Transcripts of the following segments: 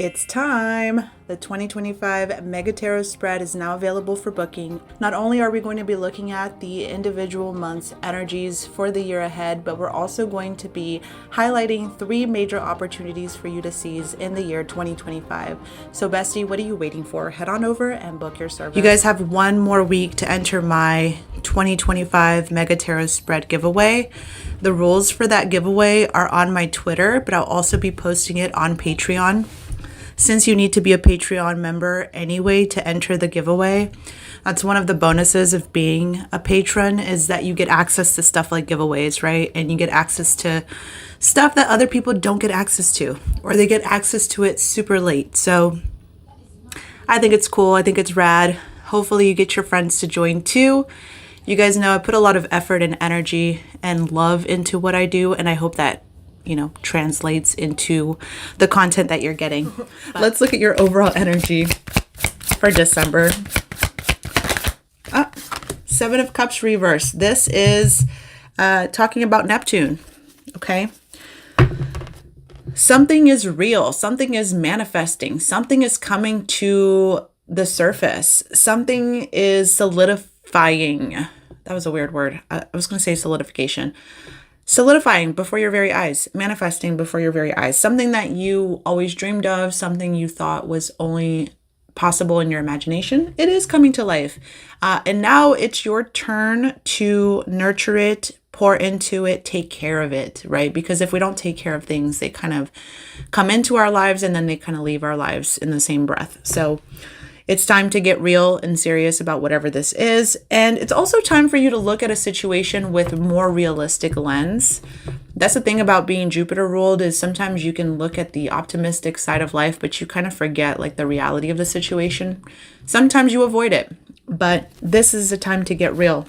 It's time! The 2025 Mega Tarot spread is now available for booking. Not only are we going to be looking at the individual month's energies for the year ahead, but we're also going to be highlighting 3 major opportunities for you to seize in the year 2025. So bestie, what are you waiting for? Head on over and book your service. You guys have 1 more week to enter my 2025 Mega Tarot spread giveaway. The rules for that giveaway are on my Twitter, but I'll also be posting it on Patreon. Since you need to be a Patreon member anyway to enter the giveaway, that's one of the bonuses of being a patron, is that you get access to stuff like giveaways, right? And you get access to stuff that other people don't get access to, or they get access to it super late. So I think it's cool. I think it's rad. Hopefully you get your friends to join too. You guys know I put a lot of effort and energy and love into what I do, and I hope that translates into the content that you're getting. Let's look at your overall energy for December. 7 of Cups reverse. This is talking about Neptune. Okay. Something is real. Something is manifesting. Something is coming to the surface. Something is solidifying. That was a weird word. I was going to say solidification. Solidifying before your very eyes, manifesting before your very eyes, something that you always dreamed of, something you thought was only possible in your imagination. It is coming to life. And now it's your turn to nurture it, pour into it, take care of it, right? Because if we don't take care of things, they kind of come into our lives and then they kind of leave our lives in the same breath. So it's time to get real and serious about whatever this is. And it's also time for you to look at a situation with more realistic lens. That's the thing about being Jupiter ruled, is sometimes you can look at the optimistic side of life, but you kind of forget like the reality of the situation. Sometimes you avoid it, but this is a time to get real.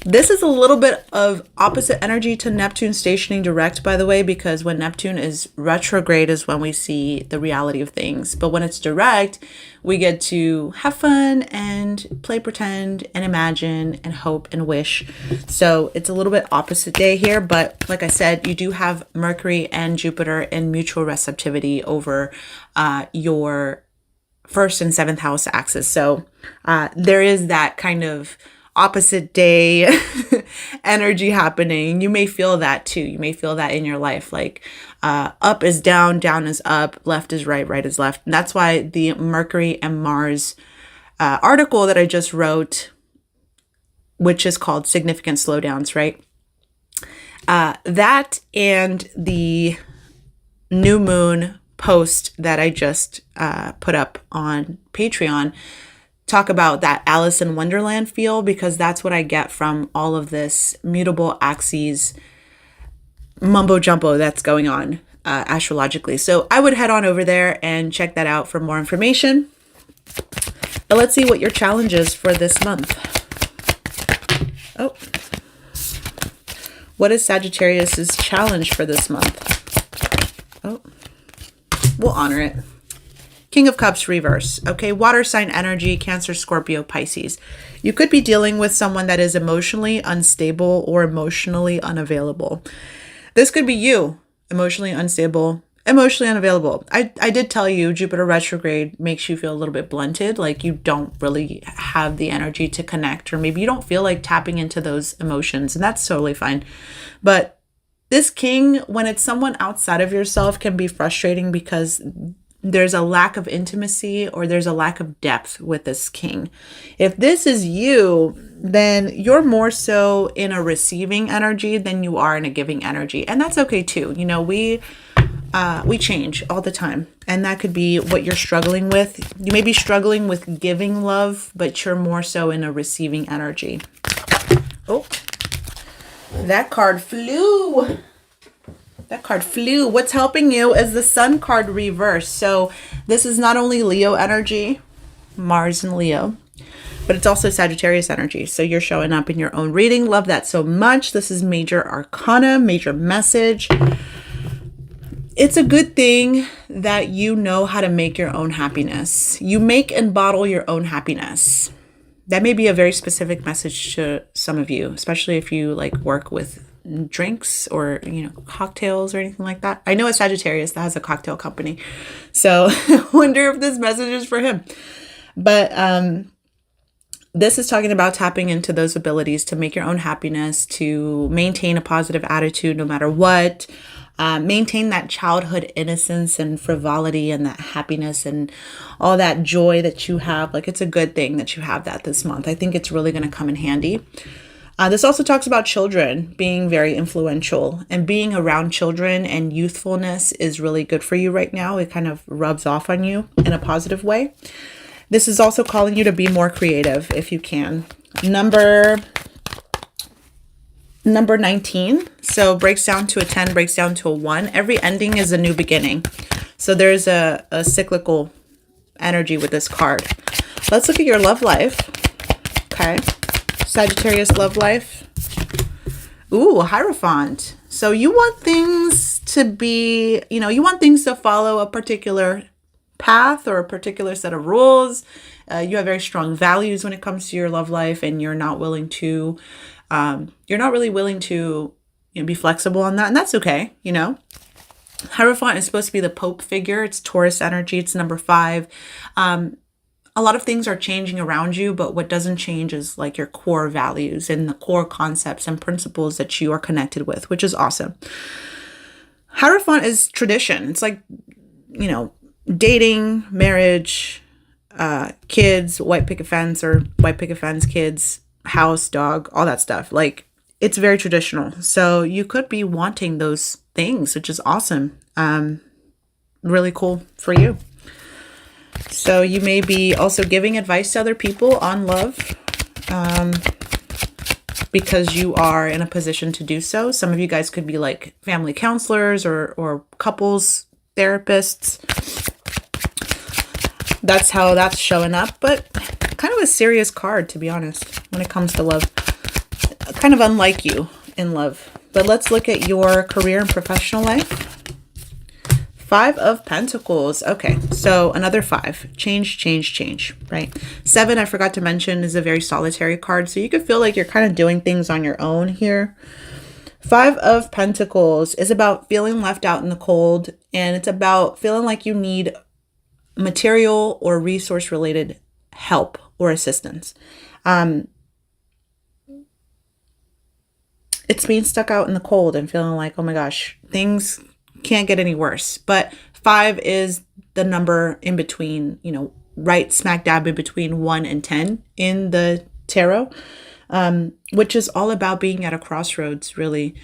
This is a little bit of opposite energy to Neptune stationing direct, by the way, because when Neptune is retrograde is when we see the reality of things. But when it's direct, we get to have fun and play pretend and imagine and hope and wish. So it's a little bit opposite day here. But like I said, you do have Mercury and Jupiter in mutual receptivity over your 1st and 7th house axis. So there is that kind of opposite day energy happening. You may feel that too. You may feel that in your life, like up is down, down is up, left is right, right is left. And that's why the Mercury and Mars article that I just wrote, which is called Significant Slowdowns, right? That and the new moon post that I just put up on Patreon talk about that Alice in Wonderland feel, because that's what I get from all of this mutable axes mumbo jumbo that's going on astrologically. So I would head on over there and check that out for more information. But let's see what your challenge is for this month. Oh, what is Sagittarius's challenge for this month? Oh, we'll honor it. King of Cups reverse. Okay, water sign energy, Cancer, Scorpio, Pisces. You could be dealing with someone that is emotionally unstable or emotionally unavailable. This could be you, emotionally unstable, emotionally unavailable. I did tell you Jupiter retrograde makes you feel a little bit blunted, like you don't really have the energy to connect, or maybe you don't feel like tapping into those emotions, and that's totally fine. But this king, when it's someone outside of yourself, can be frustrating because there's a lack of intimacy or there's a lack of depth with this king. If this is you, then you're more so in a receiving energy than you are in a giving energy. And that's okay too. We change all the time. And that could be what you're struggling with. You may be struggling with giving love, but you're more so in a receiving energy. Oh, that card flew. That card flew. What's helping you is the Sun card reverse. So this is not only Leo energy, Mars and Leo, but it's also Sagittarius energy. So you're showing up in your own reading. Love that so much. This is major arcana, major message. It's a good thing that you know how to make your own happiness. You make and bottle your own happiness. That may be a very specific message to some of you, especially if you work with drinks or, cocktails or anything like that. I know a Sagittarius that has a cocktail company. So I wonder if this message is for him. But this is talking about tapping into those abilities to make your own happiness, to maintain a positive attitude no matter what, maintain that childhood innocence and frivolity and that happiness and all that joy that you have. Like, it's a good thing that you have that this month. I think it's really going to come in handy. This also talks about children being very influential, and being around children and youthfulness is really good for you right now. It kind of rubs off on you in a positive way. This is also calling you to be more creative if you can. Number 19. So breaks down to a 10, breaks down to a 1. Every ending is a new beginning. So there's a cyclical energy with this card. Let's look at your love life. Okay. Sagittarius love life. Ooh, Hierophant. So you want things to be, you want things to follow a particular path or a particular set of rules. You have very strong values when it comes to your love life, and you're not willing to, you're not really willing to be flexible on that. And that's okay. Hierophant is supposed to be the Pope figure. It's Taurus energy. It's number 5. A lot of things are changing around you, but what doesn't change is like your core values and the core concepts and principles that you are connected with, which is awesome. Hierophant is tradition. It's like, dating, marriage, kids, white picket fence or white picket fence, kids, house, dog, all that stuff. Like, it's very traditional. So you could be wanting those things, which is awesome. Really cool for you. So you may be also giving advice to other people on love, because you are in a position to do so. Some of you guys could be like family counselors or couples therapists. That's how that's showing up, but kind of a serious card, to be honest, when it comes to love. Kind of unlike you in love. But let's look at your career and professional life. 5 of Pentacles. Okay, so another 5. Change, right? 7, I forgot to mention, is a very solitary card. So you could feel like you're kind of doing things on your own here. 5 of Pentacles is about feeling left out in the cold. And it's about feeling like you need material or resource related help or assistance. It's being stuck out in the cold and feeling like, oh my gosh, things can't get any worse. But 5 is the number in between, right smack dab in between 1 and 10 in the tarot, which is all about being at a crossroads, really,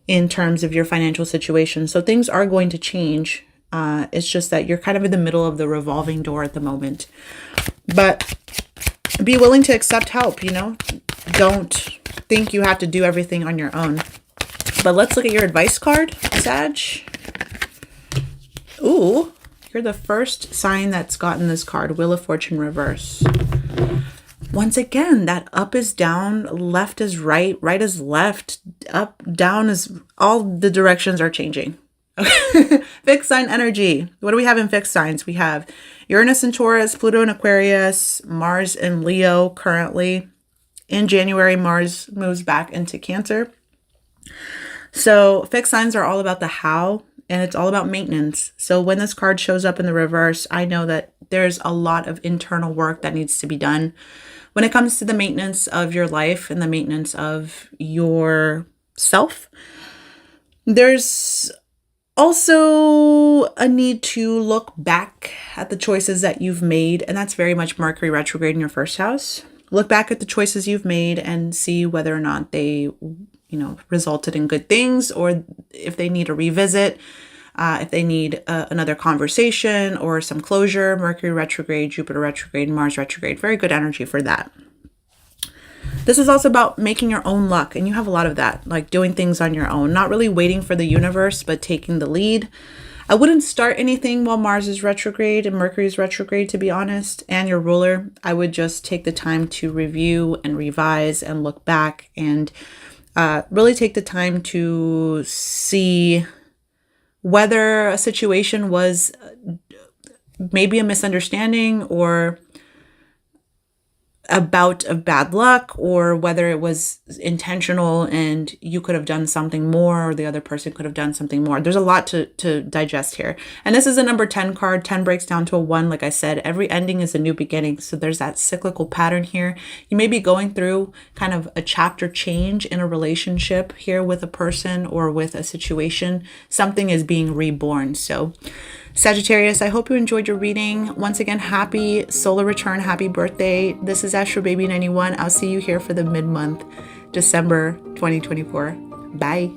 in terms of your financial situation. So things are going to change. It's just that you're kind of in the middle of the revolving door at the moment. But be willing to accept help, Don't think you have to do everything on your own. But let's look at your advice card, Sag. Ooh, you're the first sign that's gotten this card, Wheel of Fortune reverse. Once again, that up is down, left is right, right is left, up, down is, all the directions are changing. Fixed sign energy. What do we have in fixed signs? We have Uranus and Taurus, Pluto and Aquarius, Mars and Leo currently. In January, Mars moves back into Cancer. So fixed signs are all about the how, and it's all about maintenance. So when this card shows up in the reverse, I know that there's a lot of internal work that needs to be done when it comes to the maintenance of your life and the maintenance of your self. There's also a need to look back at the choices that you've made, and that's very much Mercury retrograde in your first house. Look back at the choices you've made and see whether or not they, resulted in good things, or if they need a revisit, if they need another conversation or some closure. Mercury retrograde, Jupiter retrograde, Mars retrograde. Very good energy for that. This is also about making your own luck, and you have a lot of that, like doing things on your own, not really waiting for the universe, but taking the lead. I wouldn't start anything while Mars is retrograde and Mercury is retrograde, to be honest, and your ruler. I would just take the time to review and revise and look back and really take the time to see whether a situation was maybe a misunderstanding or a bout of bad luck, or whether it was intentional and you could have done something more, or the other person could have done something more. There's a lot to digest here. And this is a number 10 card. 10 breaks down to a 1. Like I said, every ending is a new beginning. So there's that cyclical pattern here. You may be going through kind of a chapter change in a relationship here with a person or with a situation. Something is being reborn. So Sagittarius, I hope you enjoyed your reading. Once again, happy solar return, happy birthday. This is Astro Baby 91. I'll see you here for the mid-month, December 2024. Bye.